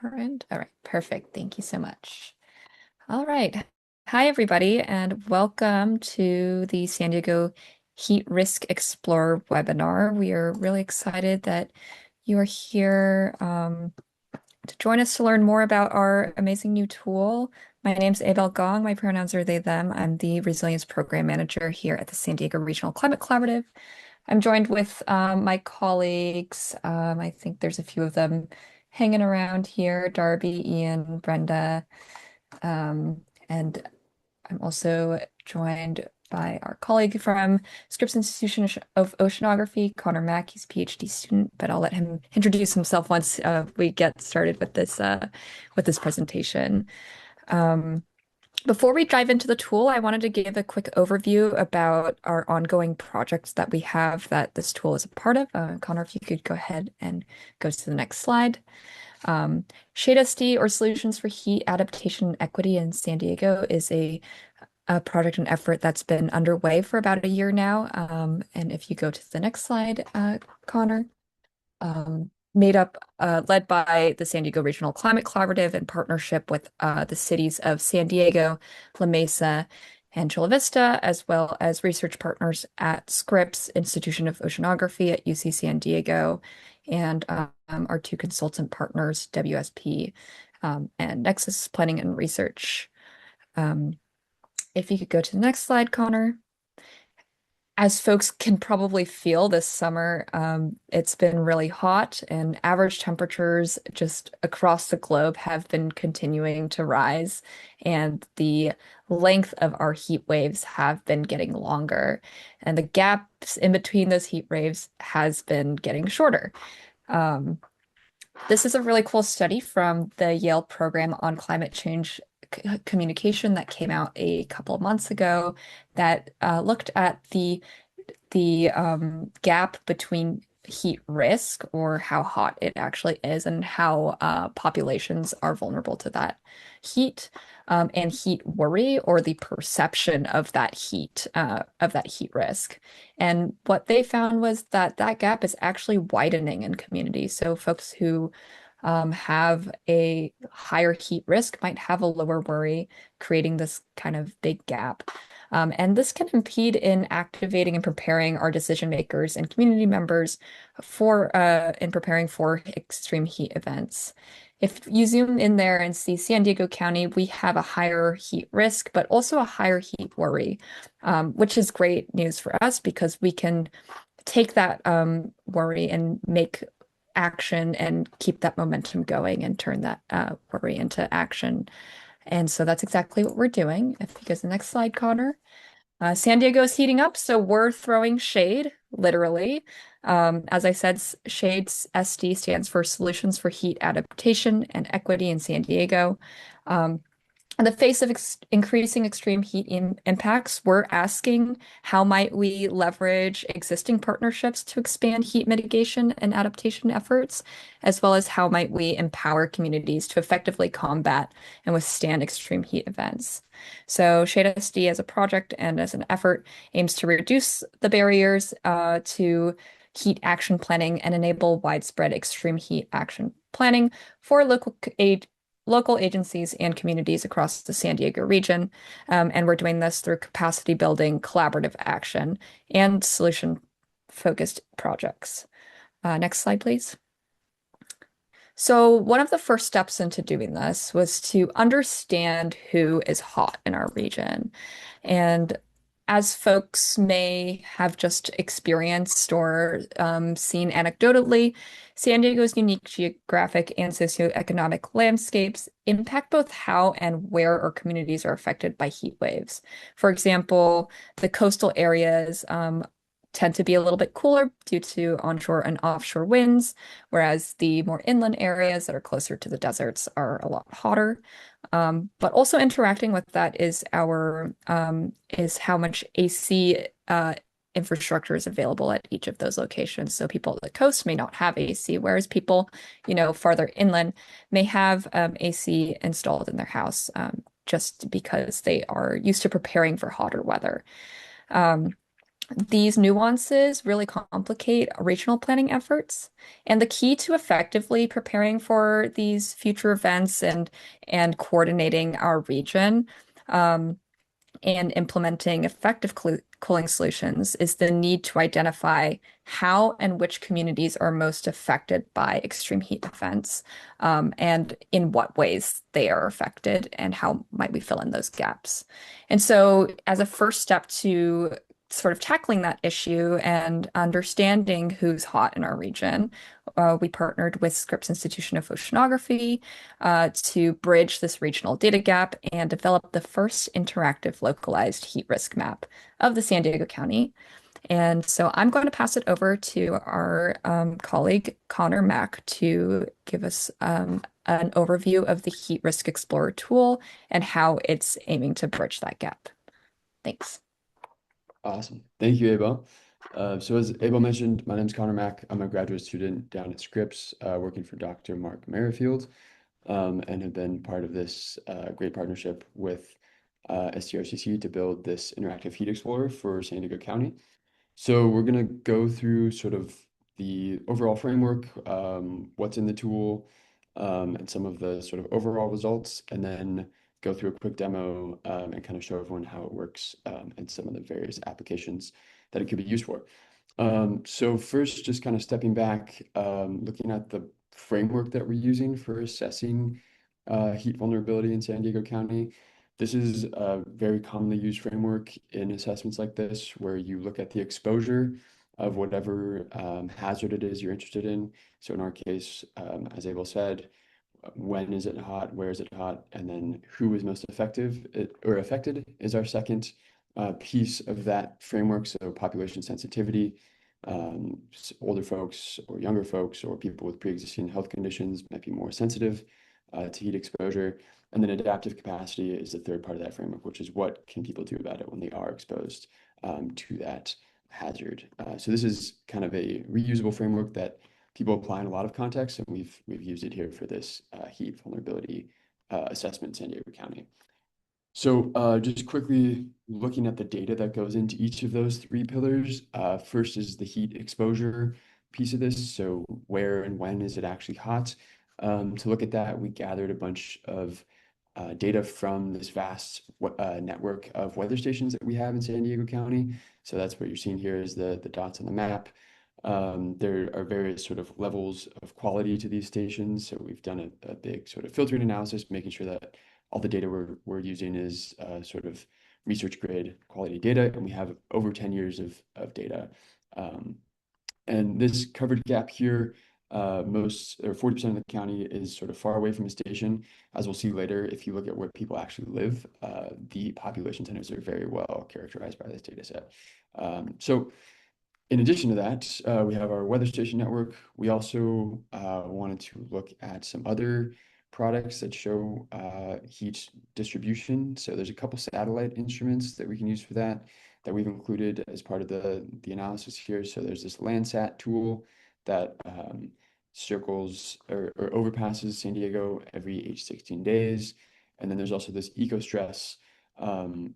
All right, perfect. Thank you so much. All right. Hi, everybody, and welcome to the San Diego Heat Risk Explorer webinar. We are really excited that you are here to join us to learn more about our amazing new tool. My name's Abel Gong. My pronouns are they, them. I'm the Resilience Program Manager here at the San Diego Regional Climate Collaborative. I'm joined with my colleagues. I think there's a few of them hanging around here, Darby, Ian, Brenda, and I'm also joined by our colleague from Scripps Institution of Oceanography, Connor Mack. He's a PhD student, but I'll let him introduce himself once we get started with this presentation. Um, Before we dive into the tool, I wanted to give a quick overview about our ongoing projects that we have that this tool is a part of. Connor, if you could go ahead and go to the next slide. ShadeSD, or Solutions for Heat Adaptation and Equity in San Diego, is a project and effort that's been underway for about a year now. And if you go to the next slide, Connor, led by the San Diego Regional Climate Collaborative in partnership with the cities of San Diego, La Mesa, and Chula Vista, as well as research partners at Scripps Institution of Oceanography at UC San Diego, and our two consultant partners, WSP and Nexus Planning and Research. Um, if you could go to the next slide, Connor. As folks can probably feel this summer, it's been really hot, and average temperatures just across the globe have been continuing to rise, and the length of our heat waves have been getting longer, and the gaps in between those heat waves has been getting shorter. Um, this is a really cool study from the Yale Program on Climate Change Communication that came out a couple of months ago that looked at the gap between heat risk, or how hot it actually is, and how populations are vulnerable to that heat, and heat worry, or the perception of that heat risk. And what they found was that that gap is actually widening in communities. So folks who have a higher heat risk might have a lower worry, creating this kind of big gap. And this can impede in activating and preparing our decision makers and community members for in preparing for extreme heat events. If you zoom in there and see San Diego County, we have a higher heat risk, but also a higher heat worry, which is great news for us because we can take that worry and make action and keep that momentum going and turn that worry into action. And so that's exactly what we're doing. If you go to the next slide, Connor. San Diego is heating up, so we're throwing shade, literally. As I said, SHADE's SD stands for Solutions for Heat Adaptation and Equity in San Diego. In the face of increasing extreme heat impacts, we're asking how might we leverage existing partnerships to expand heat mitigation and adaptation efforts, as well as how might we empower communities to effectively combat and withstand extreme heat events. So ShadeSD as a project and as an effort aims to reduce the barriers to heat action planning and enable widespread extreme heat action planning for local agencies and communities across the San Diego region. And we're doing this through capacity building, collaborative action, and solution-focused projects. Next slide, please. So one of the first steps into doing this was to understand who is hot in our region. And as folks may have just experienced or seen anecdotally, San Diego's unique geographic and socioeconomic landscapes impact both how and where our communities are affected by heat waves. For example, the coastal areas tend to be a little bit cooler due to onshore and offshore winds, whereas the more inland areas that are closer to the deserts are a lot hotter. But also interacting with that is how much AC infrastructure is available at each of those locations. So people at the coast may not have AC, whereas people, farther inland may have AC installed in their house just because they are used to preparing for hotter weather. Um, These nuances really complicate regional planning efforts, and the key to effectively preparing for these future events and coordinating our region um, and implementing effective cooling solutions is the need to identify how and which communities are most affected by extreme heat events, and in what ways they are affected, and how might we fill in those gaps. And so, as a first step to sort of tackling that issue and understanding who's hot in our region, we partnered with Scripps Institution of Oceanography to bridge this regional data gap and develop the first interactive localized heat risk map of the San Diego County. And so I'm going to pass it over to our colleague Connor Mack to give us an overview of the Heat Risk Explorer tool and how it's aiming to bridge that gap. Thanks. Awesome. Thank you, Abel. So as Abel mentioned, my name is Connor Mack. I'm a graduate student down at Scripps, working for Dr. Mark Merrifield, and have been part of this great partnership with STRCC to build this interactive heat explorer for San Diego County. So we're going to go through sort of the overall framework, what's in the tool, and some of the sort of overall results, and then go through a quick demo and kind of show everyone how it works and some of the various applications that it could be used for. So first, just kind of stepping back, looking at the framework that we're using for assessing heat vulnerability in San Diego County. This is a very commonly used framework in assessments like this, where you look at the exposure of whatever hazard it is you're interested in. So in our case, as Abel said, when is it hot, where is it hot, and then who is most or affected is our second piece of that framework. So population sensitivity, older folks or younger folks or people with pre-existing health conditions might be more sensitive to heat exposure. And then adaptive capacity is the third part of that framework, which is what can people do about it when they are exposed to that hazard. So this is kind of a reusable framework that people apply in a lot of contexts, and we've used it here for this heat vulnerability assessment in San Diego County. So just quickly looking at the data that goes into each of those three pillars. First is the heat exposure piece of this. So where and when is it actually hot? To look at that, we gathered a bunch of data from this vast network of weather stations that we have in San Diego County. So that's what you're seeing here is the dots on the map. There are various sort of levels of quality to these stations. So we've done a big sort of filtering analysis, making sure that all the data we're using is sort of research grade quality data, and we have over 10 years of data. And this covered gap here, most or 40% of the county is sort of far away from a station. As we'll see later, if you look at where people actually live, the population centers are very well characterized by this data set. So in addition to that, we have our weather station network. We also wanted to look at some other products that show heat distribution. So there's a couple satellite instruments that we can use for that we've included as part of the analysis here. So there's this Landsat tool that circles or overpasses San Diego every 8 to 16 days. And then there's also this EcoStress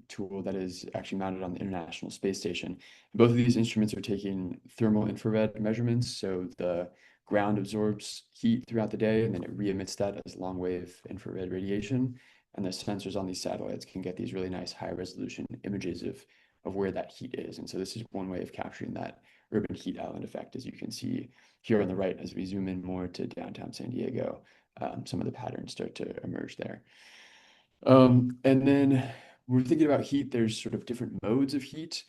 tool that is actually mounted on the International Space Station. Both of these instruments are taking thermal infrared measurements, so the ground absorbs heat throughout the day and then it re-emits that as long wave infrared radiation. And the sensors on these satellites can get these really nice high resolution images of where that heat is. And so this is one way of capturing that urban heat island effect, as you can see here on the right as we zoom in more to downtown San Diego. Some of the patterns start to emerge there. And then we're thinking about heat, there's sort of different modes of heat.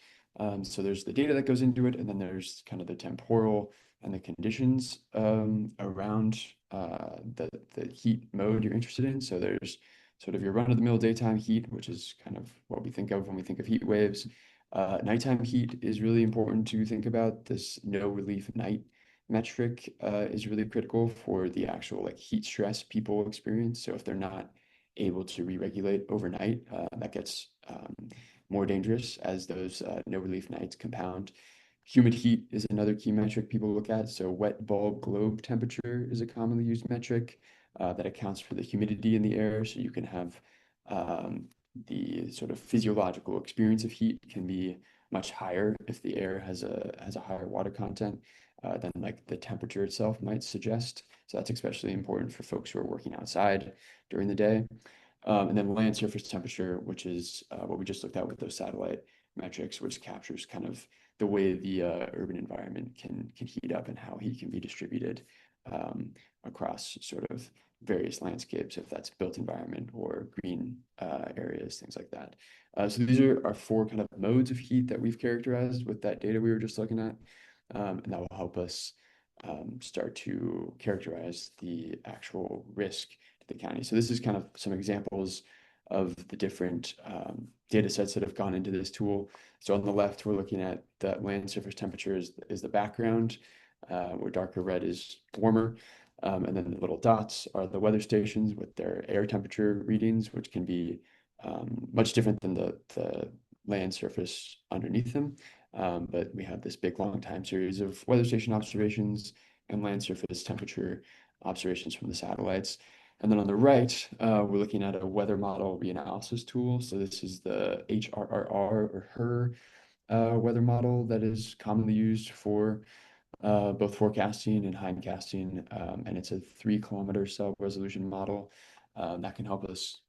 So there's the data that goes into it, and then there's kind of the temporal and the conditions around the heat mode you're interested in. So there's sort of your run-of-the-mill daytime heat, which is kind of what we think of when we think of heat waves. Nighttime heat is really important to think about. This no relief night metric is really critical for the actual like heat stress people experience. So if they're not able to re-regulate overnight, that gets more dangerous as those no relief nights compound. Humid heat is another key metric people look at. So wet bulb globe temperature is a commonly used metric that accounts for the humidity in the air. So you can have the sort of physiological experience of heat can be much higher if the air has a higher water content than like the temperature itself might suggest. So that's especially important for folks who are working outside during the day. And then land surface temperature, which is what we just looked at with those satellite metrics, which captures kind of the way the urban environment can heat up and how heat can be distributed across sort of various landscapes, if that's built environment or green areas, things like that. So these are our four kind of modes of heat that we've characterized with that data we were just looking at. And that will help us start to characterize the actual risk to the county. So this is kind of some examples of the different data sets that have gone into this tool. So on the left, we're looking at the land surface temperature is the background, where darker red is warmer. And then the little dots are the weather stations with their air temperature readings, which can be much different than the land surface underneath them. But we have this big long time series of weather station observations and land surface temperature observations from the satellites. And then on the right, we're looking at a weather model reanalysis tool. So this is the HRRR or HER weather model that is commonly used for both forecasting and hindcasting. And it's a 3 kilometer cell resolution model that can help us,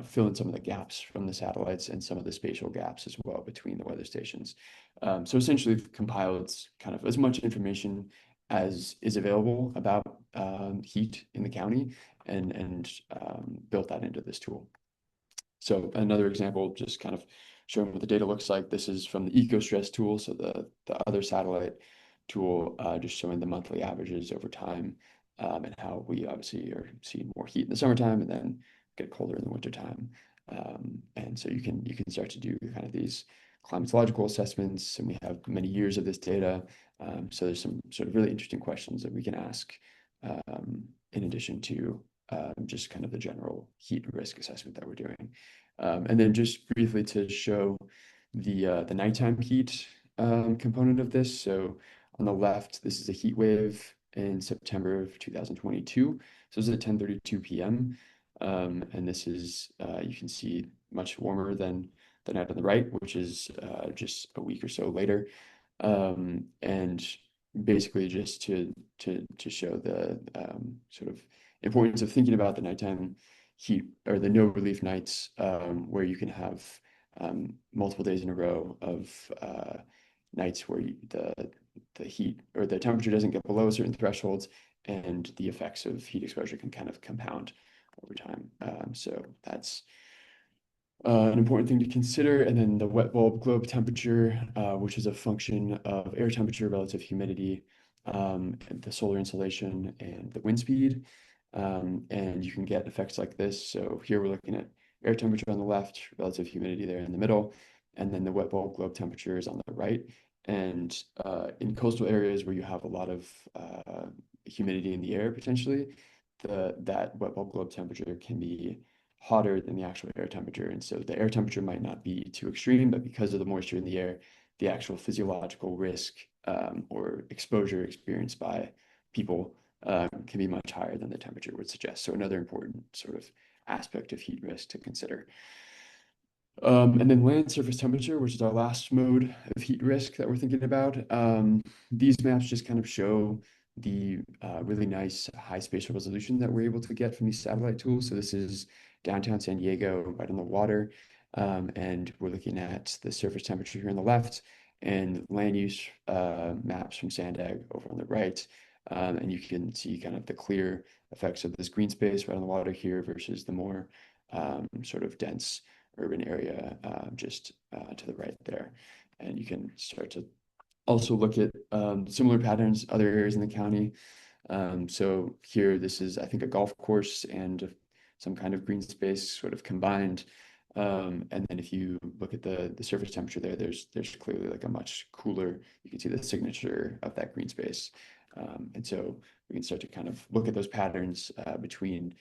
fill in some of the gaps from the satellites and some of the spatial gaps as well between the weather stations. So essentially, we've compiled kind of as much information as is available about heat in the county and built that into this tool. So another example, just kind of showing what the data looks like. This is from the EcoStress tool, so the other satellite tool, just showing the monthly averages over time, and how we obviously are seeing more heat in the summertime and then get colder in the wintertime. And so you can start to do kind of these climatological assessments, and we have many years of this data. So there's some sort of really interesting questions that we can ask in addition to just kind of the general heat risk assessment that we're doing. And then just briefly to show the nighttime heat component of this. So on the left, this is a heat wave in September of 2022. So this is at 10:32 p.m. And this is, you can see, much warmer than the night on the right, which is just a week or so later. And basically just to show the sort of importance of thinking about the nighttime heat or the no relief nights, where you can have multiple days in a row of nights where the heat or the temperature doesn't get below certain thresholds, and the effects of heat exposure can kind of compound over time. So that's an important thing to consider. And then the wet bulb globe temperature, which is a function of air temperature, relative humidity, and the solar insolation, and the wind speed. And you can get effects like this. So here we're looking at air temperature on the left, relative humidity there in the middle, and then the wet bulb globe temperature is on the right. And in coastal areas where you have a lot of humidity in the air, potentially, that wet bulb globe temperature can be hotter than the actual air temperature. And so the air temperature might not be too extreme, but because of the moisture in the air, the actual physiological risk or exposure experienced by people can be much higher than the temperature would suggest. So another important sort of aspect of heat risk to consider. And then land surface temperature, which is our last mode of heat risk that we're thinking about. These maps just kind of show the really nice high spatial resolution that we're able to get from these satellite tools. So this is downtown San Diego, right on the water. And we're looking at the surface temperature here on the left and land use maps from Sandag over on the right. And you can see kind of the clear effects of this green space right on the water here versus the more sort of dense urban area just to the right there. And you can start to also look at similar patterns, other areas in the county. So here, this is, I think, a golf course and some kind of green space sort of combined. And then if you look at the surface temperature there, there's clearly like a much cooler, you can see the signature of that green space. And so we can start to kind of look at those patterns between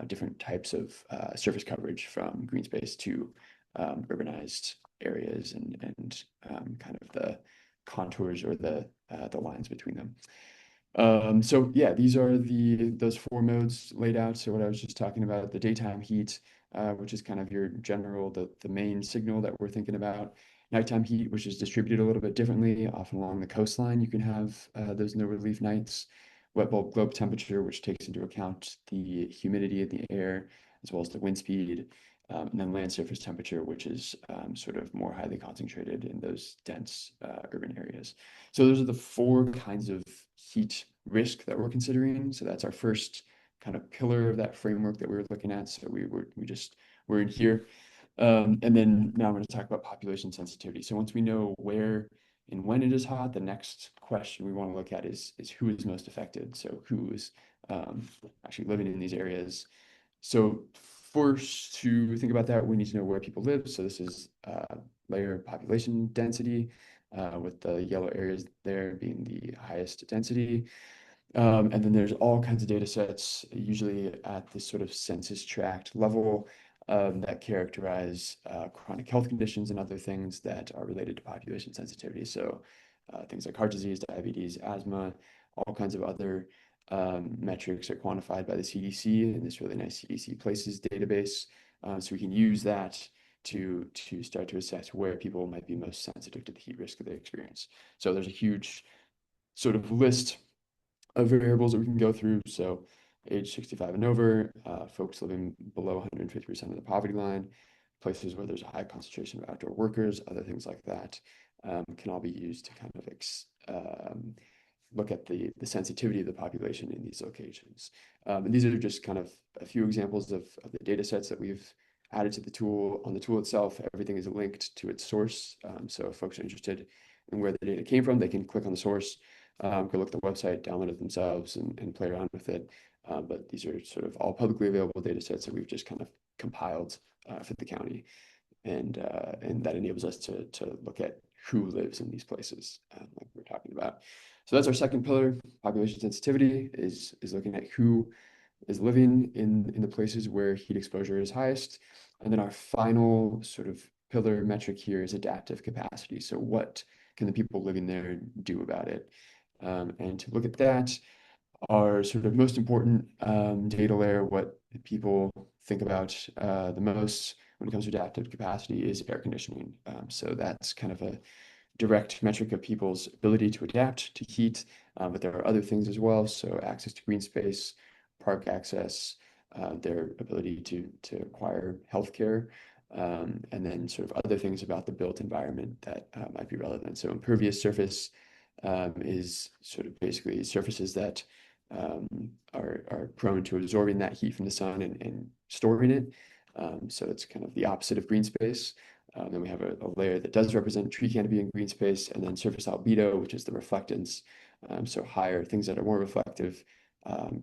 different types of surface coverage, from green space to urbanized areas, and kind of the contours or the lines between them. So yeah, these are those four modes laid out. So what I was just talking about, the daytime heat, which is kind of your general, the main signal that we're thinking about. nighttime heat, which is distributed a little bit differently. Often along the coastline, you can have those no relief nights. Wet bulb globe temperature, which takes into account the humidity of the air as well as the wind speed. And then land surface temperature, which is sort of more highly concentrated in those dense urban areas. So those are the four kinds of heat risk that we're considering. So that's our first kind of pillar of that framework that we were looking at. So we're in here. And then now I'm going to talk about population sensitivity. So once we know where and when it is hot, the next question we want to look at is who is most affected. So who is actually living in these areas. So first to think about that, we need to know where people live. So this is layer of population density, with the yellow areas there being the highest density. And then there's all kinds of data sets, usually at this sort of census tract level, that characterize chronic health conditions and other things that are related to population sensitivity. So things like heart disease, diabetes, asthma, all kinds of other metrics are quantified by the CDC in this really nice CDC Places database. So we can use that to start to assess where people might be most sensitive to the heat risk that they experience. So there's a huge sort of list of variables that we can go through. So age 65 and over, folks living below 150% of the poverty line, places where there's a high concentration of outdoor workers, other things like that, can all be used to kind of look at the sensitivity of the population in these locations. And these are just kind of a few examples of the data sets that we've added to the tool. On the tool itself, everything is linked to its source. So if folks are interested in where the data came from, they can click on the source, go look at the website, download it themselves, and play around with it. But these are sort of all publicly available data sets that we've just kind of compiled for the county. And that enables us to look at who lives in these places, like we're talking about. So that's our second pillar. Population sensitivity is looking at who is living in the places where heat exposure is highest. And then our final sort of pillar metric here is adaptive capacity. So what can the people living there do about it? And to look at that, our sort of most important data layer, what people think about the most when it comes to adaptive capacity, is air conditioning. So that's kind of a direct metric of people's ability to adapt to heat, but there are other things as well. So access to green space, park access, their ability to acquire healthcare, and then sort of other things about the built environment that might be relevant. So impervious surface is sort of basically surfaces that are prone to absorbing that heat from the sun and storing it. So it's kind of the opposite of green space. Then we have a layer that does represent tree canopy and green space, and then surface albedo, which is the reflectance. So higher things that are more reflective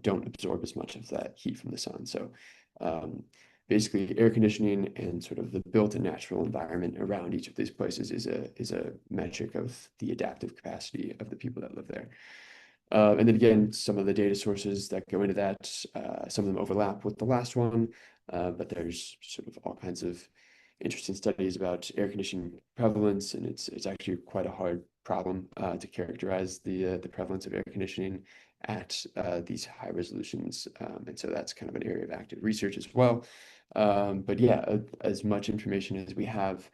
don't absorb as much of that heat from the sun. So basically, air conditioning and sort of the built-in natural environment around each of these places is a metric of the adaptive capacity of the people that live there. And then again, some of the data sources that go into that, some of them overlap with the last one, but there's sort of all kinds of interesting studies about air conditioning prevalence, and it's actually quite a hard problem to characterize the prevalence of air conditioning at these high resolutions, and so that's kind of an area of active research as well. But yeah, as much information as we have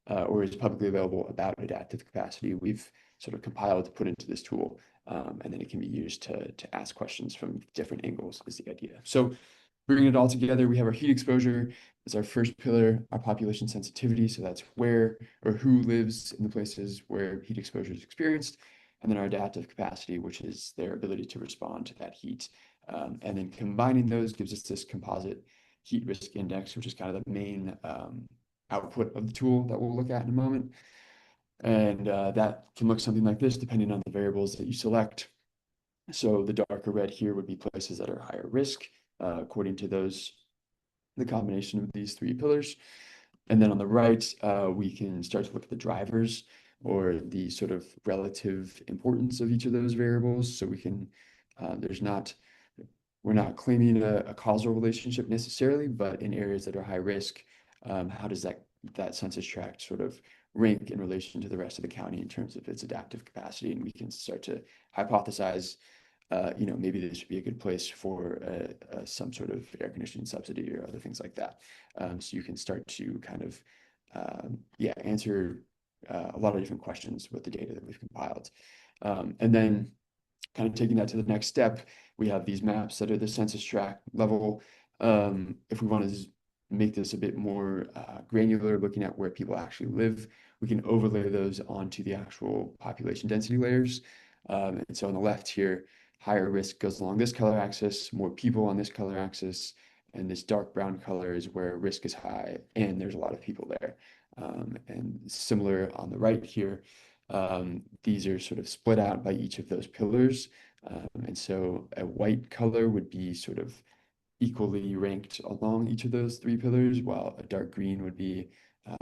or is publicly available about adaptive capacity, we've sort of compiled to put into this tool, and then it can be used to ask questions from different angles is the idea. So bringing it all together, we have our heat exposure as our first pillar, our population sensitivity. So that's where or who lives in the places where heat exposure is experienced. And then our adaptive capacity, which is their ability to respond to that heat. And then combining those gives us this composite heat risk index, which is kind of the main output of the tool that we'll look at in a moment. And that can look something like this, depending on the variables that you select. So the darker red here would be places that are higher risk, according to the combination of these three pillars. And then on the right, we can start to look at the drivers or the sort of relative importance of each of those variables. So we can, we're not claiming a causal relationship necessarily, but in areas that are high risk, how does that census tract sort of rank in relation to the rest of the county in terms of its adaptive capacity? And we can start to hypothesize, maybe this would be a good place for some sort of air conditioning subsidy or other things like that. So you can start to kind of, answer a lot of different questions with the data that we've compiled. And then kind of taking that to the next step, we have these maps that are the census tract level. If we want to make this a bit more granular, looking at where people actually live, we can overlay those onto the actual population density layers. And so on the left here, higher risk goes along this color axis, more people on this color axis, and this dark brown color is where risk is high and there's a lot of people there. And similar on the right here, these are sort of split out by each of those pillars. And so a white color would be sort of equally ranked along each of those three pillars, while a dark green would be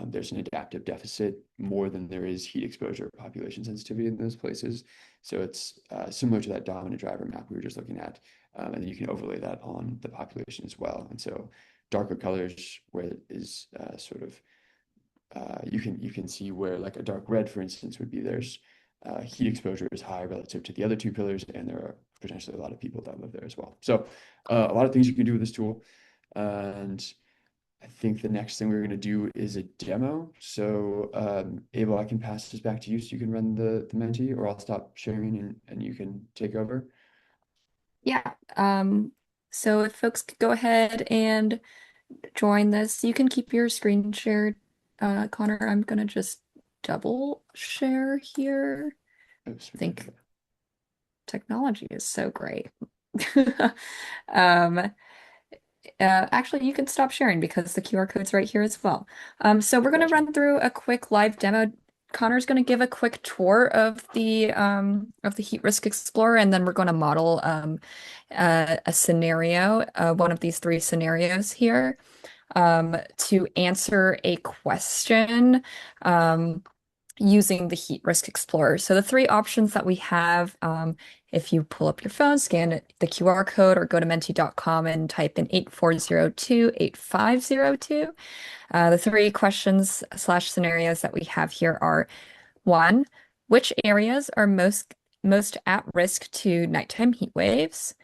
there's an adaptive deficit more than there is heat exposure population sensitivity in those places. So it's similar to that dominant driver map we were just looking at. And then you can overlay that on the population as well. And so darker colors where it is sort of you can see where like a dark red, for instance, would be there's heat exposure is high relative to the other two pillars, and there are potentially a lot of people that live there as well. So a lot of things you can do with this tool. And I think the next thing we're going to do is a demo. So Abel, I can pass this back to you so you can run the Menti, or I'll stop sharing and you can take over. Yeah. So if folks could go ahead and join this, you can keep your screen shared. Connor, I'm gonna just double share here. Oh, I sweet. think Okay. technology is so great. Um, Actually, you can stop sharing because the QR code's right here as well. So we're going to Gotcha. run through a quick live demo. Connor's going to give a quick tour of the Heat Risk Explorer, and then we're going to model a scenario, one of these three scenarios here, to answer a question. Using the Heat Risk Explorer. So the three options that we have, if you pull up your phone, scan the QR code or go to menti.com and type in 8402-8502. The three questions slash scenarios that we have here are one, which areas are most at risk to nighttime heat waves?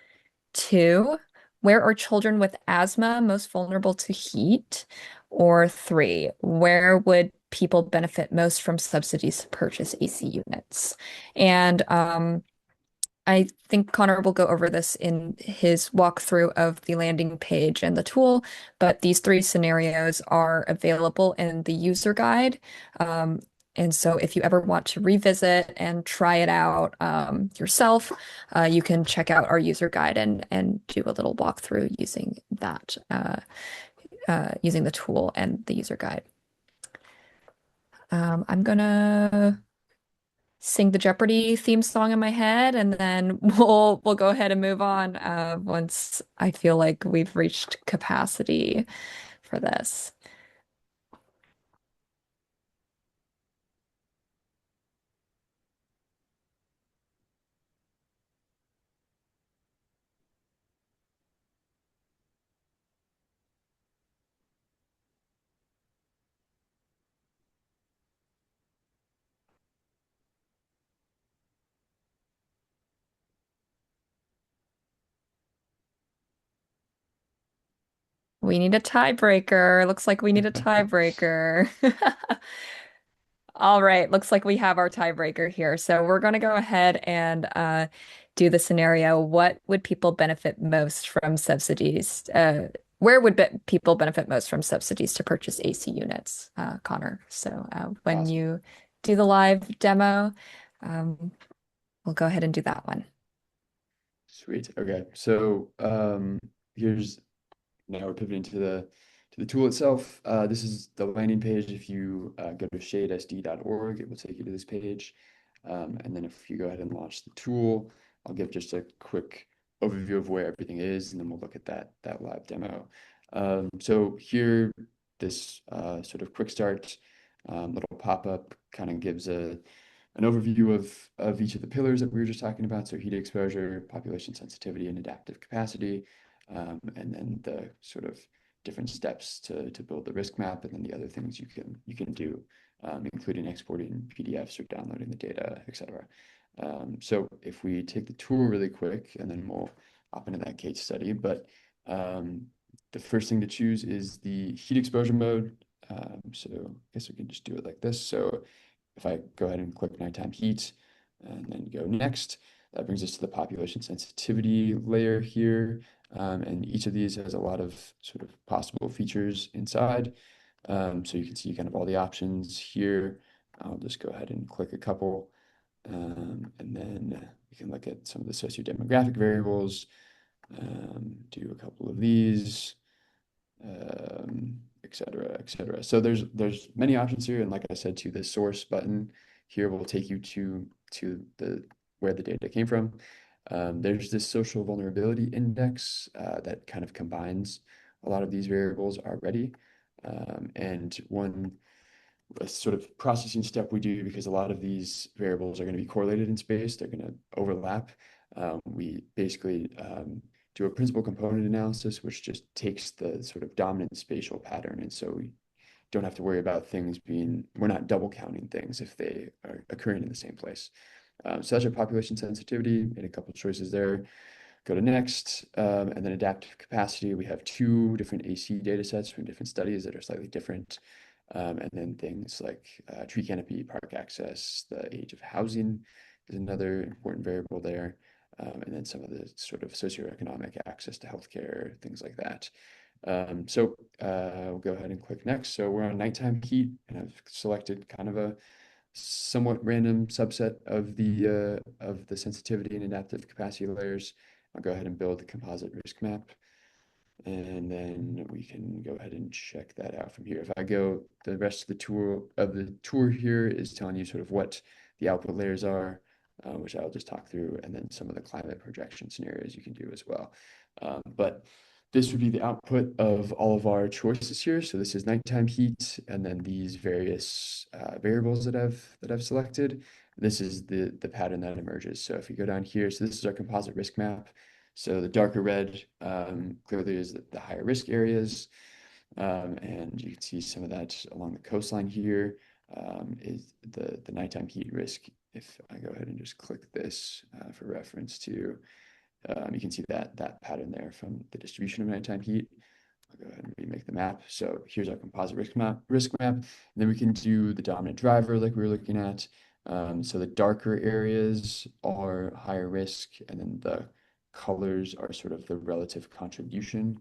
Two, where are children with asthma most vulnerable to heat? Or three, where would people benefit most from subsidies to purchase AC units? And I think Connor will go over this in his walkthrough of the landing page and the tool, but these three scenarios are available in the user guide. Um, and so if you ever want to revisit and try it out yourself, you can check out our user guide and do a little walkthrough using that, using the tool and the user guide. I'm gonna sing the Jeopardy theme song in my head, and then we'll go ahead and move on once I feel like we've reached capacity for this. We need a tiebreaker. Looks like we need a tiebreaker. All right, looks like we have our tiebreaker here. So we're going to go ahead and do the scenario. What would people benefit most from subsidies? Where would be people benefit most from subsidies to purchase AC units, Connor? So when Awesome. you do the live demo, um, we'll go ahead and do that one. Sweet. Okay. So here's now we're pivoting to the tool itself. This is the landing page. If you go to shadesd.org, it will take you to this page. And then if you go ahead and launch the tool, I'll give just a quick overview of where everything is, and then we'll look at that live demo. So here, this sort of quick start little pop-up kind of gives an overview of each of the pillars that we were just talking about. So heat exposure, population sensitivity, and adaptive capacity, and then the sort of different steps to build the risk map, and then the other things you can do, including exporting PDFs or downloading the data, etc. So if we take the tool really quick, and then we'll hop into that case study, but the first thing to choose is the heat exposure mode. So I guess we can just do it like this. So if I go ahead and click nighttime heat and then go next, that brings us to the population sensitivity layer here. And each of these has a lot of sort of possible features inside. So you can see kind of all the options here. I'll just go ahead and click a couple. And then we can look at some of the sociodemographic variables, do a couple of these, et cetera, et cetera. So there's many options here, and like I said, to the source button here will take you to the where the data came from. There's this social vulnerability index that kind of combines a lot of these variables already. And one sort of processing step we do, because a lot of these variables are going to be correlated in space, they're going to overlap. We basically do a principal component analysis, which just takes the sort of dominant spatial pattern. And so we don't have to worry about things we're not double counting things if they are occurring in the same place. So that's our population sensitivity. Made a couple of choices there. Go to next, and then adaptive capacity. We have two different AC data sets from different studies that are slightly different. And then things like tree canopy, park access, the age of housing is another important variable there. And then some of the sort of socioeconomic access to healthcare, things like that. We'll go ahead and click next. So we're on nighttime heat, and I've selected kind of a somewhat random subset of the sensitivity and adaptive capacity layers. I'll go ahead and build the composite risk map. And then we can go ahead and check that out from here. If I go, the rest of the tour here is telling you sort of what the output layers are, which I'll just talk through, and then some of the climate projection scenarios you can do as well. But this would be the output of all of our choices here. So this is nighttime heat, and then these various variables that I've selected. This is the pattern that emerges. So if you go down here, so this is our composite risk map. So the darker red clearly is the higher risk areas. And you can see some of that along the coastline here is the nighttime heat risk. If I go ahead and just click this for reference to, you can see that pattern there from the distribution of nighttime heat. I'll go ahead and remake the map. So here's our composite risk map. And then we can do the dominant driver like we were looking at. So the darker areas are higher risk, and then the colors are sort of the relative contribution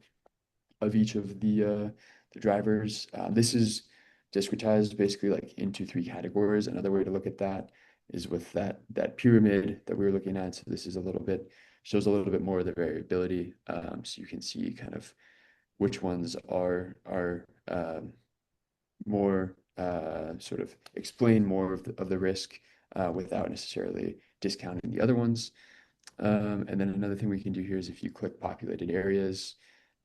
of each of the drivers. This is discretized basically like into three categories. Another way to look at that is with that pyramid that we were looking at. So this is shows a little bit more of the variability. So you can see kind of which ones are more sort of explain more of the risk without necessarily discounting the other ones. And then another thing we can do here is if you click populated areas,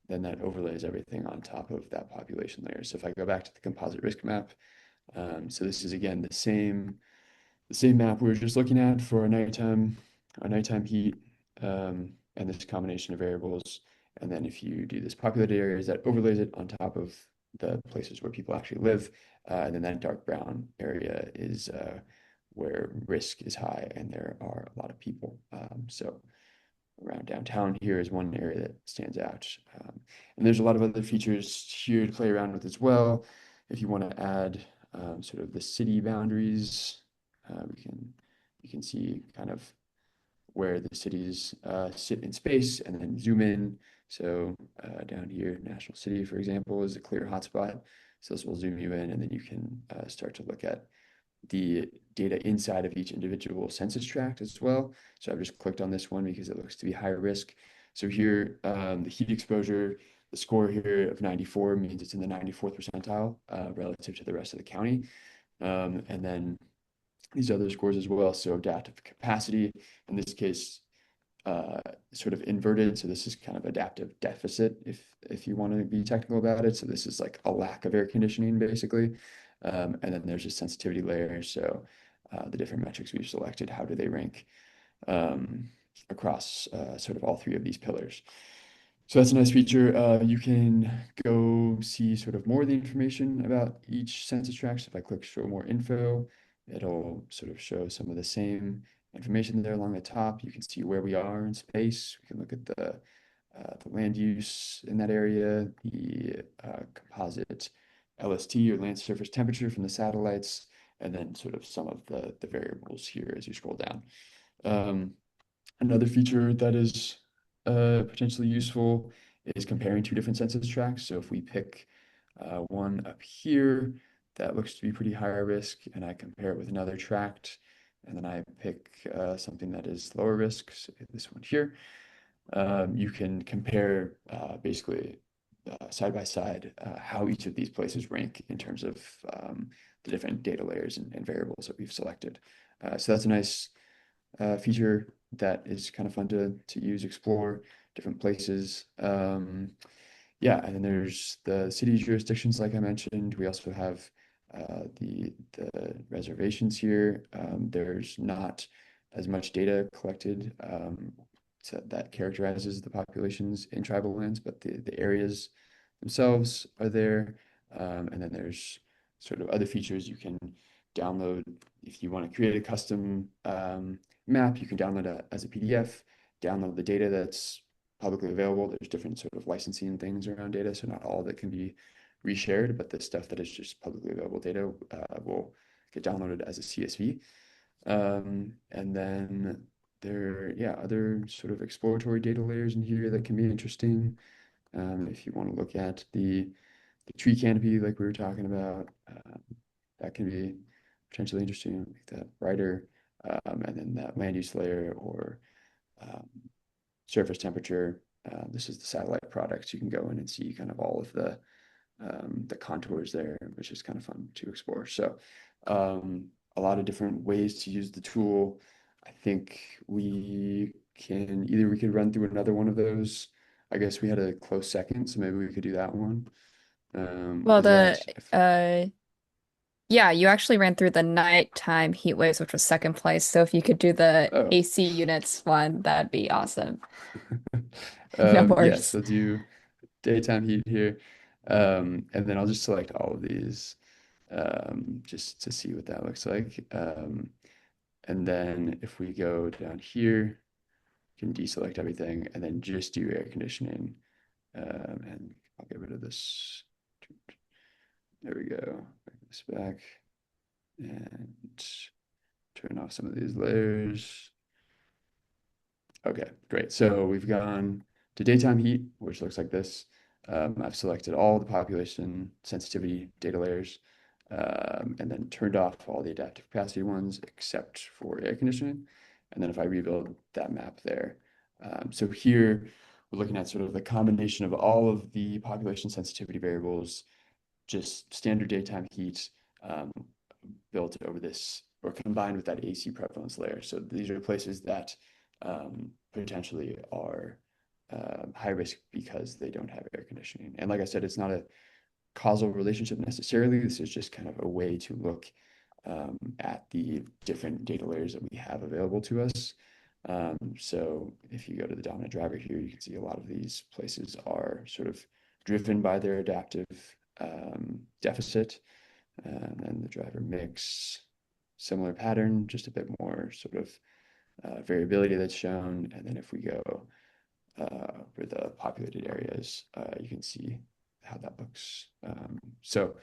then that overlays everything on top of that population layer. So if I go back to the composite risk map, so this is again the same map we were just looking at for our nighttime heat, and this combination of variables. And then if you do this populated areas, that overlays it on top of the places where people actually live. And then that dark brown area is where risk is high and there are a lot of people. So around downtown here is one area that stands out. And there's a lot of other features here to play around with as well. If you want to add sort of the city boundaries, you can see kind of where the cities sit in space and then zoom in. So down here, National City, for example, is a clear hotspot. So this will zoom you in, and then you can start to look at the data inside of each individual census tract as well. So I've just clicked on this one because it looks to be higher risk. So here, the heat exposure, the score here of 94 means it's in the 94th percentile relative to the rest of the county. And then these other scores as well. So adaptive capacity, in this case, sort of inverted. So this is kind of adaptive deficit if you want to be technical about it. So this is like a lack of air conditioning basically. And then there's a sensitivity layer. So the different metrics we've selected, how do they rank across sort of all three of these pillars. So that's a nice feature. You can go see sort of more of the information about each census tract. So if I click show more info, it'll sort of show some of the same information there along the top. You can see where we are in space. We can look at the land use in that area, the composite LST or land surface temperature from the satellites, and then sort of some of the variables here as you scroll down. Um, Another feature that is potentially useful is comparing two different census tracts. So if we pick one up here that looks to be pretty higher risk, and I compare it with another tract, and then I pick something that is lower risk, so this one here, you can compare basically side by side how each of these places rank in terms of the different data layers and variables that we've selected. So that's a nice feature that is kind of fun to use, explore different places. Yeah, and then there's the city jurisdictions, like I mentioned. We also have the reservations here. There's not as much data collected that characterizes the populations in tribal lands, but the areas themselves are there. And then there's sort of other features you can download if you want to create a custom map. You can download it as a PDF, download the data that's publicly available. There's different sort of licensing things around data, so not all of it can be reshared, but the stuff that is just publicly available data will get downloaded as a CSV. And then yeah, other sort of exploratory data layers in here that can be interesting. If you want to look at the tree canopy, like we were talking about, that can be potentially interesting, like that brighter, and then that land use layer or um, surface temperature. This is the satellite products. You can go in and see kind of all of the contours there, which is kind of fun to explore. So a lot of different ways to use the tool. I think we could run through another one of those. I guess we had a close second, so maybe we could do that one. Well, Is that yeah, you actually ran through the nighttime heat waves, which was second place. So if you could do the oh AC units one, that'd be awesome. No yes, worries. I'll do daytime heat here. And then I'll just select all of these just to see what that looks like. And then if we go down here, you can deselect everything and then just do air conditioning. And I'll get rid of this. There we go. Bring this back and turn off some of these layers. Okay, great. So we've gone to daytime heat, which looks like this. I've selected all the population sensitivity data layers, and then turned off all the adaptive capacity ones except for air conditioning. And then if I rebuild that map there, so here we're looking at sort of the combination of all of the population sensitivity variables, just standard daytime heat, built over this or combined with that AC prevalence layer. So these are places that potentially are high risk because they don't have air conditioning. And like I said, it's not a causal relationship necessarily. This is just kind of a way to look at the different data layers that we have available to us. So if you go to the dominant driver here, you can see a lot of these places are sort of driven by their adaptive deficit. And the driver mix, similar pattern, just a bit more sort of variability that's shown. And then if we go for the populated areas, you can see how that looks. So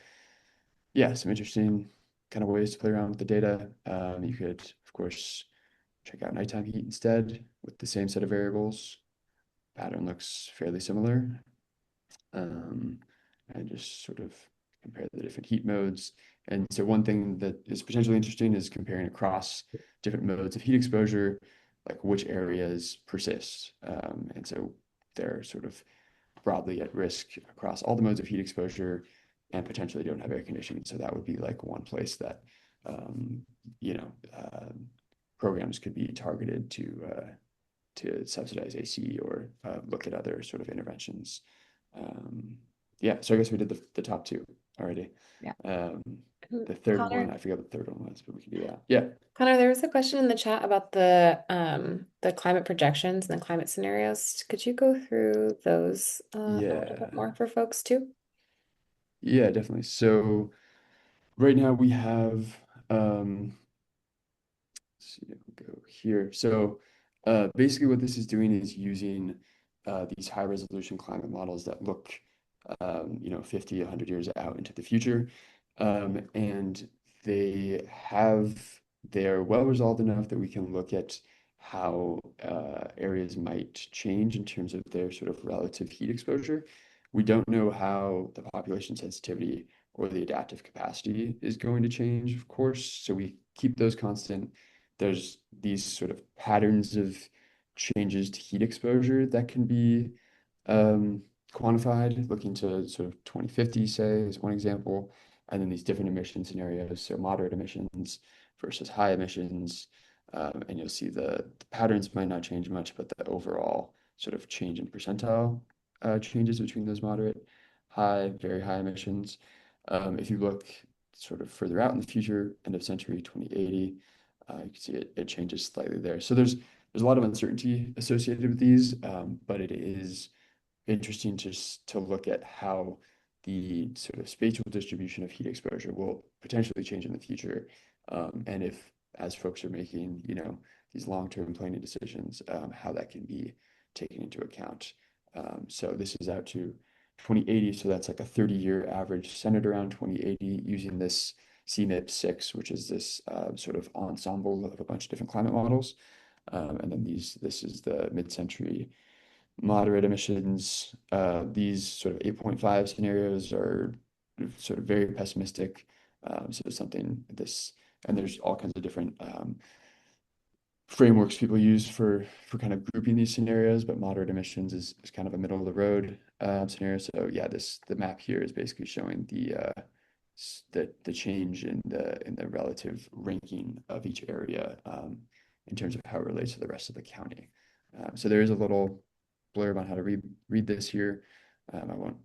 yeah, some interesting kind of ways to play around with the data. You could, of course, check out nighttime heat instead with the same set of variables. Pattern looks fairly similar. And just sort of compare the different heat modes. And so one thing that is potentially interesting is comparing across different modes of heat exposure, like which areas persist. And so they're sort of broadly at risk across all the modes of heat exposure and potentially don't have air conditioning. So that would be like one place that, um, you know, programs could be targeted to subsidize AC or look at other sort of interventions. Yeah, so I guess we did the top two already. Yeah. Um, the third one, Connor, I forget what the third one was, but we can do that. Yeah. Connor, there was a question in the chat about the climate projections and the climate scenarios. Could you go through those a little bit Yeah. more for folks too? Yeah, definitely. So right now we have let's see if we go here. So basically what this is doing is using these high resolution climate models that look 50, 100 years out into the future. And they're well resolved enough that we can look at how areas might change in terms of their sort of relative heat exposure. We don't know how the population sensitivity or the adaptive capacity is going to change, of course. So we keep those constant. There's these sort of patterns of changes to heat exposure that can be um, quantified, looking to sort of 2050, say, is one example, and then these different emission scenarios, so moderate emissions versus high emissions. And you'll see the patterns might not change much, but the overall sort of change in percentile changes between those moderate, high, very high emissions. If you look sort of further out in the future, end of century 2080, you can see it changes slightly there. So there's a lot of uncertainty associated with these, but it is interesting to look at how the sort of spatial distribution of heat exposure will potentially change in the future. And if, as folks are making, these long-term planning decisions, how that can be taken into account. So this is out to 2080, so that's like a 30-year average centered around 2080 using this CMIP6, which is this sort of ensemble of a bunch of different climate models. And then this is the mid-century moderate emissions. These sort of 8.5 scenarios are sort of very pessimistic. So something this, and there's all kinds of different frameworks people use for kind of grouping these scenarios, but moderate emissions is kind of a middle of the road scenario. So yeah, the map here is basically showing the change in the relative ranking of each area in terms of how it relates to the rest of the county. So there is a little blurb on how to read this here. I won't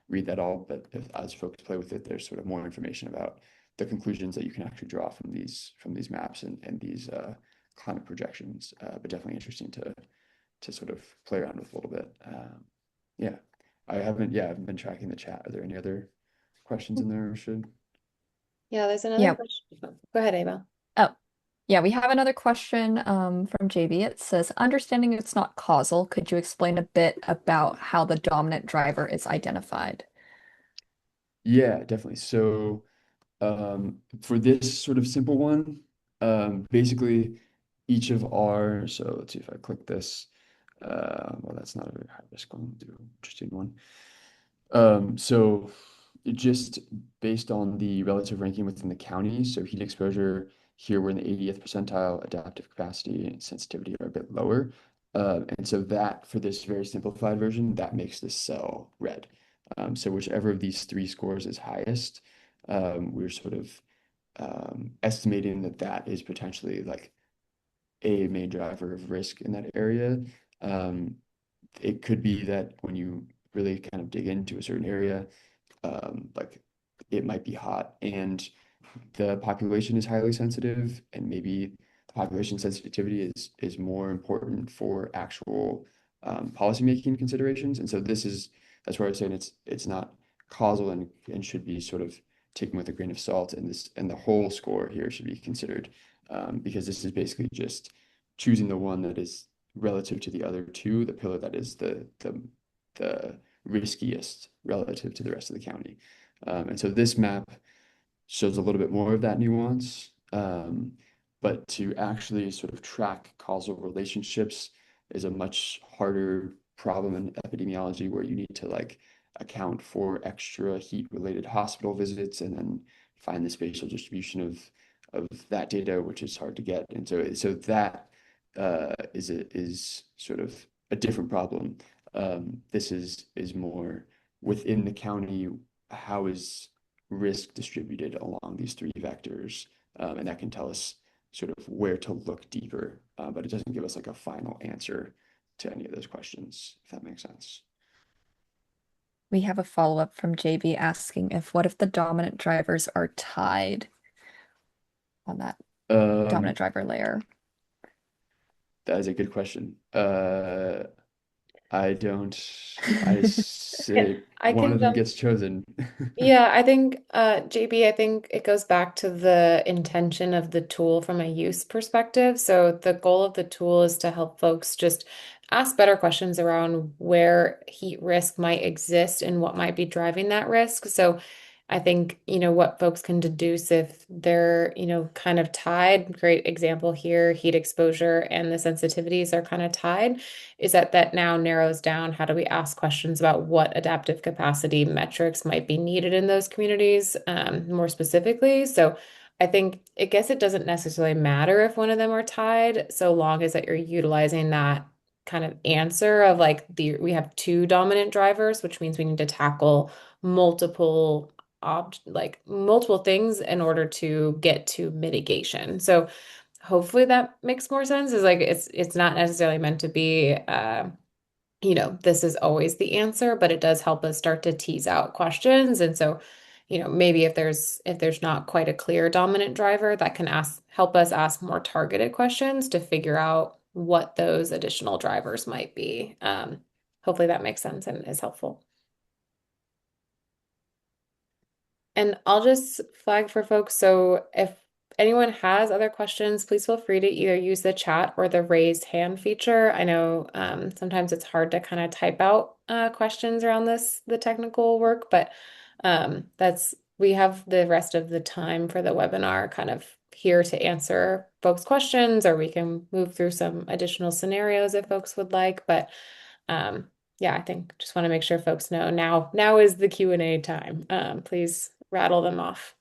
read that all, but as folks play with it, there's sort of more information about the conclusions that you can actually draw from these maps and these climate projections. But definitely interesting to sort of play around with a little bit. Yeah, I haven't been tracking the chat. Are there any other questions in there, Rashid? Yeah, there's another Yeah. question. Oh, go ahead, Ava. Oh, yeah, we have another question from JB. It says, understanding it's not causal, could you explain a bit about how the dominant driver is identified? Yeah, definitely. So for this sort of simple one, basically each of our, so let's see if I click this. Well, that's not a very high risk one. Do an interesting one. So just based on the relative ranking within the county, so heat exposure here we're in the 80th percentile, adaptive capacity and sensitivity are a bit lower. And so that for this very simplified version, that makes this cell red. So whichever of these three scores is highest, we're sort of estimating that that is potentially like a main driver of risk in that area. Um, it could be that when you really kind of dig into a certain area, like it might be hot and the population is highly sensitive, and maybe the population sensitivity is more important for actual policymaking considerations. And so that's where I was saying it's not causal and should be sort of taken with a grain of salt, and the whole score here should be considered because this is basically just choosing the one that is relative to the other two, the pillar that is the riskiest relative to the rest of the county. And so this map shows a little bit more of that nuance. But to actually sort of track causal relationships is a much harder problem in epidemiology, where you need to like account for extra heat related hospital visits and then find the spatial distribution of that data, which is hard to get. And so that is sort of a different problem. This is more within the county. How is risk distributed along these three vectors? And that can tell us sort of where to look deeper, but it doesn't give us like a final answer to any of those questions, if that makes sense. We have a follow-up from JB asking if what if the dominant drivers are tied on that dominant Um, driver layer? that is a good question. I don't, I Yeah, say I one can of them jump. gets chosen. Yeah, I think JB, I think it goes back to the intention of the tool from a use perspective. So the goal of the tool is to help folks just ask better questions around where heat risk might exist and what might be driving that risk. So I think, what folks can deduce if they're, kind of tied, great example here, heat exposure and the sensitivities are kind of tied, is that now narrows down how do we ask questions about what adaptive capacity metrics might be needed in those communities, more specifically. So I guess it doesn't necessarily matter if one of them are tied, so long as that you're utilizing that kind of answer of like we have two dominant drivers, which means we need to tackle multiple multiple things in order to get to mitigation. So hopefully that makes more sense. Is like it's not necessarily meant to be this is always the answer, but it does help us start to tease out questions. And so, maybe if there's not quite a clear dominant driver, that can help us ask more targeted questions to figure out what those additional drivers might be. Hopefully that makes sense and is helpful. And I'll just flag for folks. So if anyone has other questions, please feel free to either use the chat or the raised hand feature. I know sometimes it's hard to kind of type out questions around the technical work, but we have the rest of the time for the webinar kind of here to answer folks' questions, or we can move through some additional scenarios if folks would like. But um, yeah, I think just want to make sure folks know now is the Q&A time. Please rattle them off.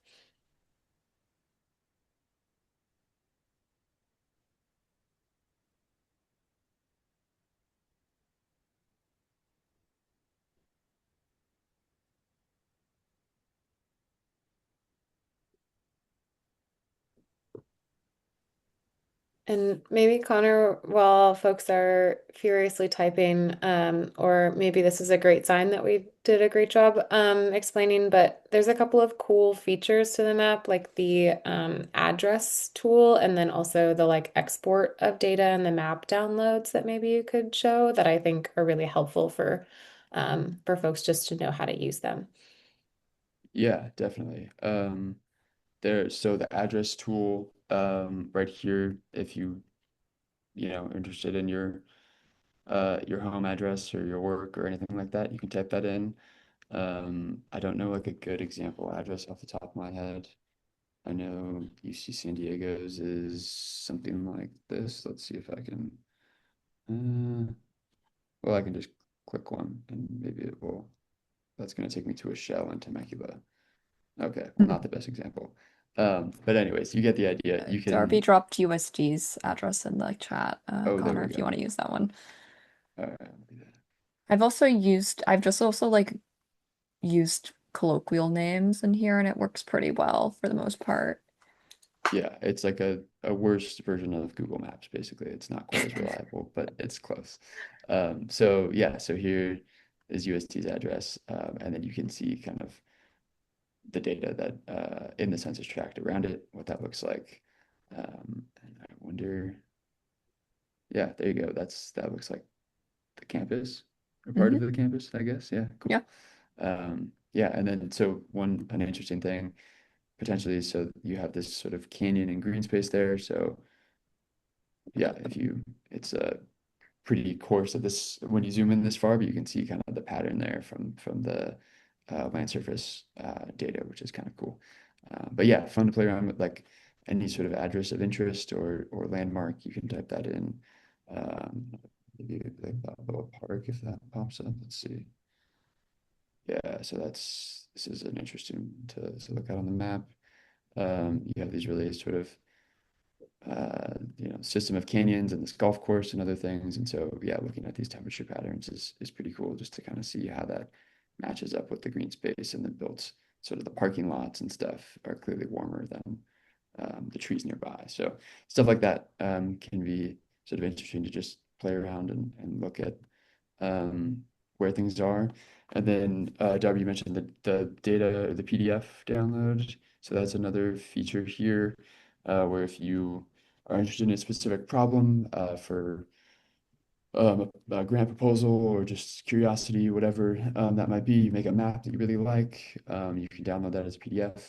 And maybe Connor, while folks are furiously typing, or maybe this is a great sign that we did a great job explaining, but there's a couple of cool features to the map, like the address tool, and then also the like export of data and the map downloads that maybe you could show that I think are really helpful for folks just to know how to use them. Yeah, definitely. So the address tool, right here, if are interested in your home address or your work or anything like that, you can type that in. I don't know like a good example address off the top of my head. I know UC San Diego's is something like this. Let's see if I can, well, I can just click one and maybe that's going to take me to a shell in Temecula. Okay, well, not the best example. But anyways, you get the idea. You Darby can, dropped USG's address in the chat, oh, there Connor, we if you go. want to use that one. All right, I'll do that. I've just also like used colloquial names in here and it works pretty well for the most part. Yeah, it's like a worse version of Google Maps, basically. It's not quite as reliable, but it's close. So yeah, so here is UST's address, and then you can see kind of the data that in the census tract around it, what that looks like. And I wonder, yeah, there you go. That looks like the campus or part of Hmm. the campus, I guess. Yeah, cool. Yeah. Yeah, and then so an interesting thing potentially, so you have this sort of canyon and green space there. So yeah, it's a pretty coarse at this when you zoom in this far, but you can see kind of the pattern there from the land surface data, which is kind of cool. But yeah, fun to play around with like any sort of address of interest or landmark. You can type that in. Maybe like Balboa Park if that pops up. Let's see. Yeah, so this is an interesting to look at on the map. You have these really sort of system of canyons and this golf course and other things. And so, yeah, looking at these temperature patterns is pretty cool just to kind of see how that matches up with the green space and the built sort of the parking lots and stuff are clearly warmer than the trees nearby. So stuff like that can be sort of interesting to just play around and look at where things are. And then Darby, you mentioned the data, the PDF download. So that's another feature here where if you are interested in a specific problem for a grant proposal or just curiosity, whatever that might be, you make a map that you really like, you can download that as a PDF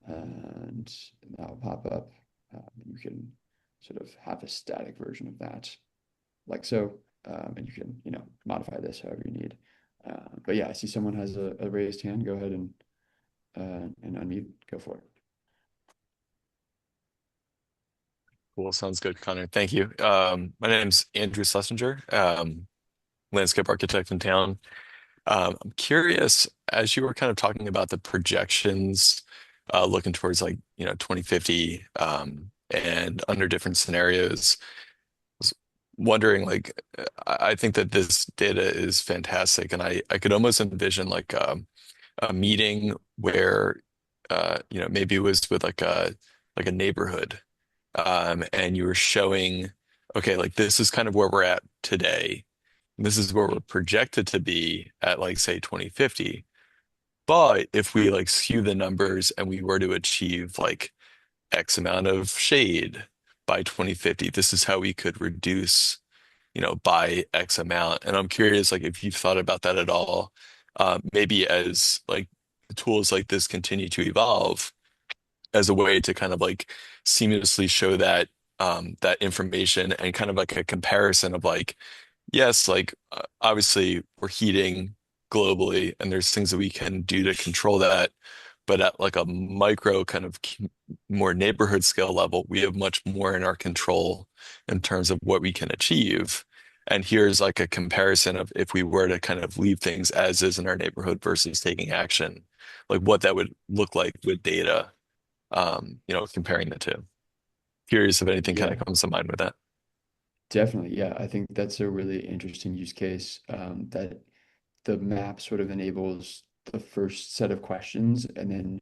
and that'll pop up. You can sort of have a static version of that, like so, and you can, modify this however you need. But yeah, I see someone has a raised hand. Go ahead and and unmute. Go for it. Cool. Sounds good, Connor. Thank you. My name's Andrew Schlesinger, landscape architect in town. I'm curious, as you were kind of talking about the projections, looking towards 2050, and under different scenarios, was wondering I think that this data is fantastic, and I could almost envision a meeting where maybe it was with like a neighborhood, and you were showing, okay, like this is kind of where we're at today. This is where we're projected to be at, like, say, 2050. But if we like skew the numbers and we were to achieve like X amount of shade by 2050, this is how we could reduce, by X amount. And I'm curious, like, if you've thought about that at all, maybe as like tools like this continue to evolve as a way to kind of like seamlessly show that information and kind of like a comparison of like, yes, like obviously we're heating globally and there's things that we can do to control that, but at like a micro kind of more neighborhood scale level, we have much more in our control in terms of what we can achieve. And here's like a comparison of if we were to kind of leave things as is in our neighborhood versus taking action, like what that would look like with data, comparing the two. Curious if anything kind Yeah, of comes to mind with that. definitely. Yeah, I think that's a really interesting use case, that the map sort of enables the first set of questions and then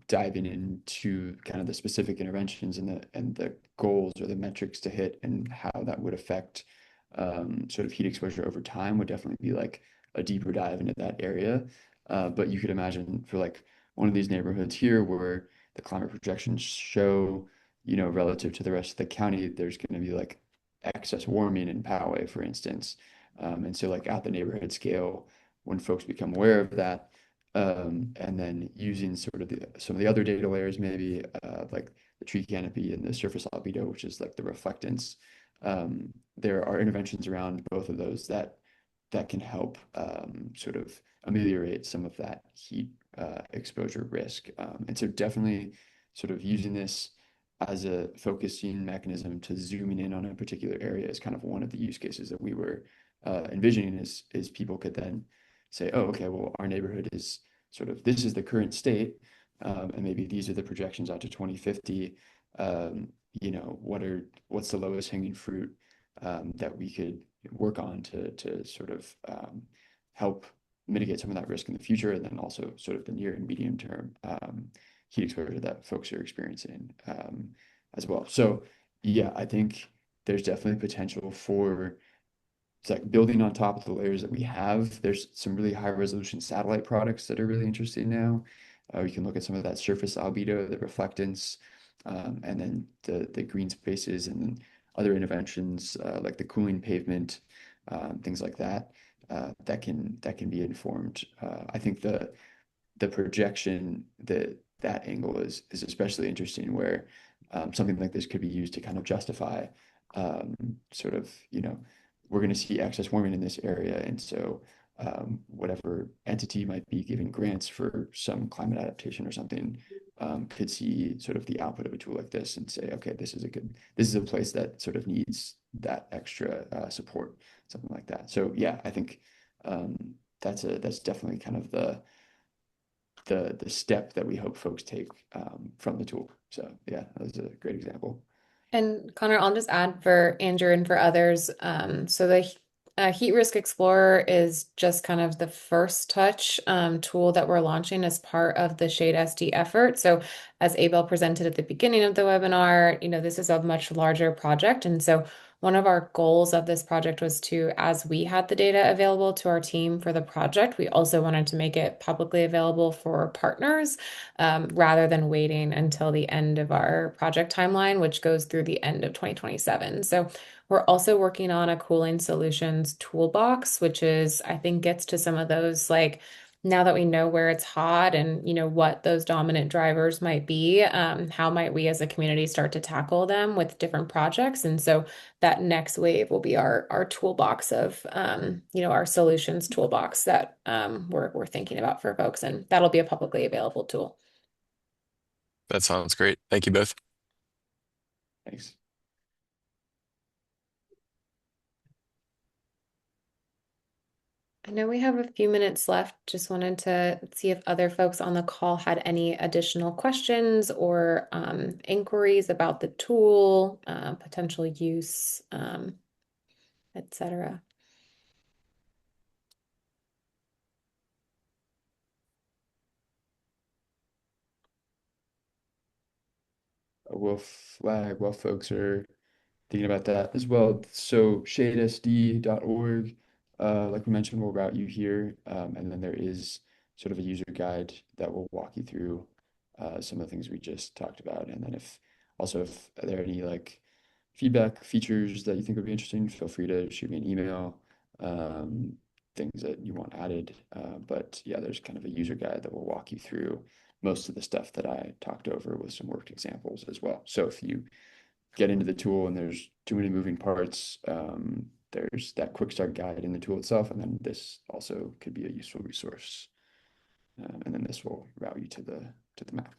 diving into kind of the specific interventions and the goals or the metrics to hit and how that would affect sort of heat exposure over time would definitely be like a deeper dive into that area. But you could imagine for like one of these neighborhoods here where the climate projections show, relative to the rest of the county, there's going to be like excess warming in Poway, for instance. And so like at the neighborhood scale, when folks become aware of that, and then using sort of some of the other data layers, maybe like the tree canopy and the surface albedo, which is like the reflectance. There are interventions around both of those that can help sort of ameliorate some of that heat exposure risk. And so definitely sort of using this as a focusing mechanism to zooming in on a particular area is kind of one of the use cases that we were envisioning is people could then say, oh, okay, well, our neighborhood is sort of, this is the current state, and maybe these are the projections out to 2050. What's the lowest hanging fruit that we could work on to sort of help mitigate some of that risk in the future, and then also sort of the near and medium term heat exposure that folks are experiencing as well. So yeah, I think there's definitely potential for it's like building on top of the layers that we have. There's some really high resolution satellite products that are really interesting now. You can look at some of that surface albedo, the reflectance, and then the green spaces and other interventions like the cooling pavement, things like that. That can be informed. I think the projection that angle is especially interesting, where something like this could be used to kind of justify sort of, we're going to see excess warming in this area. And so whatever entity might be giving grants for some climate adaptation or something could see sort of the output of a tool like this and say, okay, this is a place that sort of needs that extra support, something like that. So yeah, I think that's definitely kind of the step that we hope folks take from the tool. So yeah, that was a great example. And Connor, I'll just add for Andrew and for others. So the Heat Risk Explorer is just kind of the first touch tool that we're launching as part of the Shade SD effort. So as Abel presented at the beginning of the webinar, this is a much larger project. And so one of our goals of this project was to, as we had the data available to our team for the project, we also wanted to make it publicly available for partners, rather than waiting until the end of our project timeline, which goes through the end of 2027. So we're also working on a cooling solutions toolbox, which is, I think, gets to some of those like now that we know where it's hot and what those dominant drivers might be, how might we as a community start to tackle them with different projects? And so that next wave will be our toolbox of our solutions toolbox that we're thinking about for folks, and that'll be a publicly available tool. That sounds great. Thank you both. Thanks. I know we have a few minutes left. Just wanted to see if other folks on the call had any additional questions or inquiries about the tool, potential use, etc. We'll flag while folks are thinking about that as well. So shadesd.org, like we mentioned, will route you here. And then there is sort of a user guide that will walk you through some of the things we just talked about. And then if there are any like feedback features that you think would be interesting, feel free to shoot me an email, things that you want added. But yeah, there's kind of a user guide that will walk you through most of the stuff that I talked over with some worked examples as well. So if you get into the tool and there's too many moving parts, there's that quick start guide in the tool itself, and then this also could be a useful resource. And then this will route you to the map.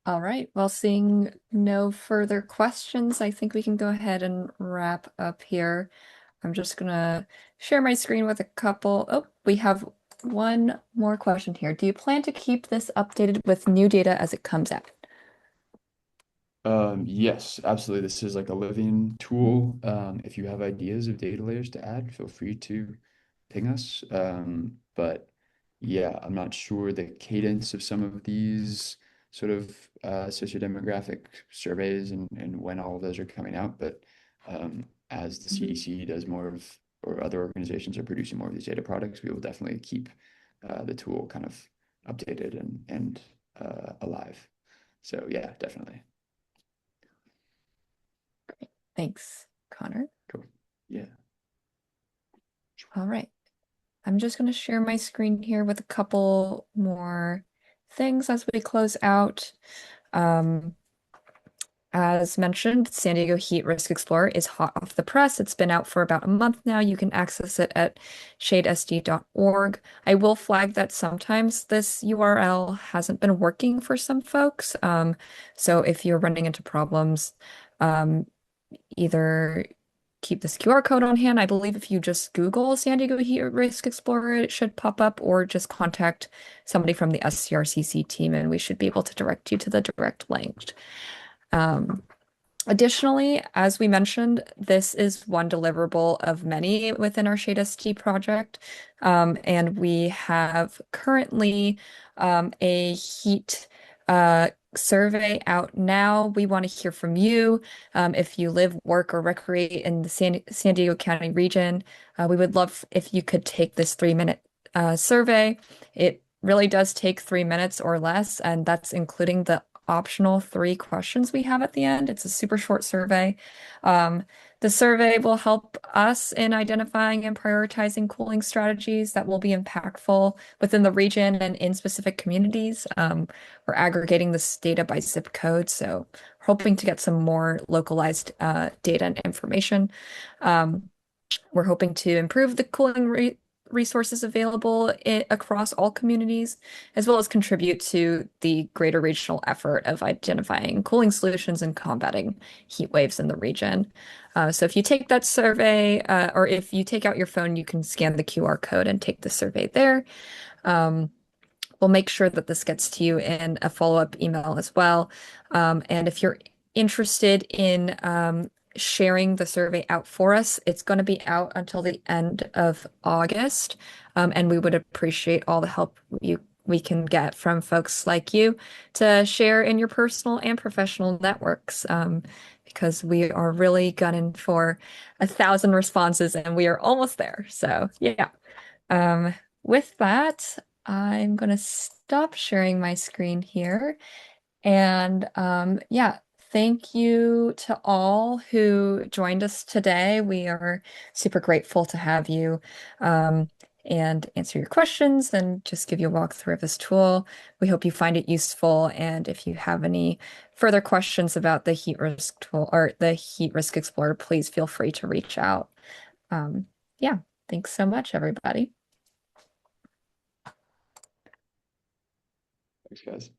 All right. Well, seeing no further questions, I think we can go ahead and wrap up here. I'm just gonna share my screen with a couple. Oh, we have one more question here. Do you plan to keep this updated with new data as it comes out? Yes, absolutely. This is like a living tool. If you have ideas of data layers to add, feel free to ping us. But yeah, I'm not sure the cadence of some of these sort of sociodemographic surveys and when all of those are coming out. But as the CDC does more of, or other organizations are producing more of these data products, we will definitely keep the tool kind of updated and alive. So yeah, definitely. Thanks, Connor. Cool. Yeah. All right. I'm just going to share my screen here with a couple more things as we close out. As mentioned, San Diego Heat Risk Explorer is hot off the press. It's been out for about a month now. You can access it at shadesd.org. I will flag that sometimes this URL hasn't been working for some folks. So if you're running into problems, either keep this QR code on hand. I believe if you just Google San Diego Heat Risk Explorer, it should pop up, or just contact somebody from the SCRCC team and we should be able to direct you to the direct link. Additionally, as we mentioned, this is one deliverable of many within our ShadeSD project. And we have currently a heat survey out now. We want to hear from you. If you live, work, or recreate in the San Diego County region, we would love if you could take this 3-minute survey. It really does take 3 minutes or less, and that's including the optional 3 questions we have at the end. It's a super short survey. The survey will help us in identifying and prioritizing cooling strategies that will be impactful within the region and in specific communities. We're aggregating this data by zip code, so we're hoping to get some more localized data and information. We're hoping to improve the cooling resources available across all communities, as well as contribute to the greater regional effort of identifying cooling solutions and combating heat waves in the region. So if you take that survey, or if you take out your phone, you can scan the QR code and take the survey there. We'll make sure that this gets to you in a follow-up email as well. And if you're interested in sharing the survey out for us, it's going to be out until the end of August. And we would appreciate all the help we can get from folks like you to share in your personal and professional networks. because we are really gunning for 1,000 responses and we are almost there. So yeah. With that, I'm gonna stop sharing my screen here. And yeah, thank you to all who joined us today. We are super grateful to have you and answer your questions and just give you a walkthrough of this tool. We hope you find it useful. And if you have any further questions about the heat risk tool or the heat risk explorer, please feel free to reach out. Yeah, thanks so much, everybody. Thanks, guys.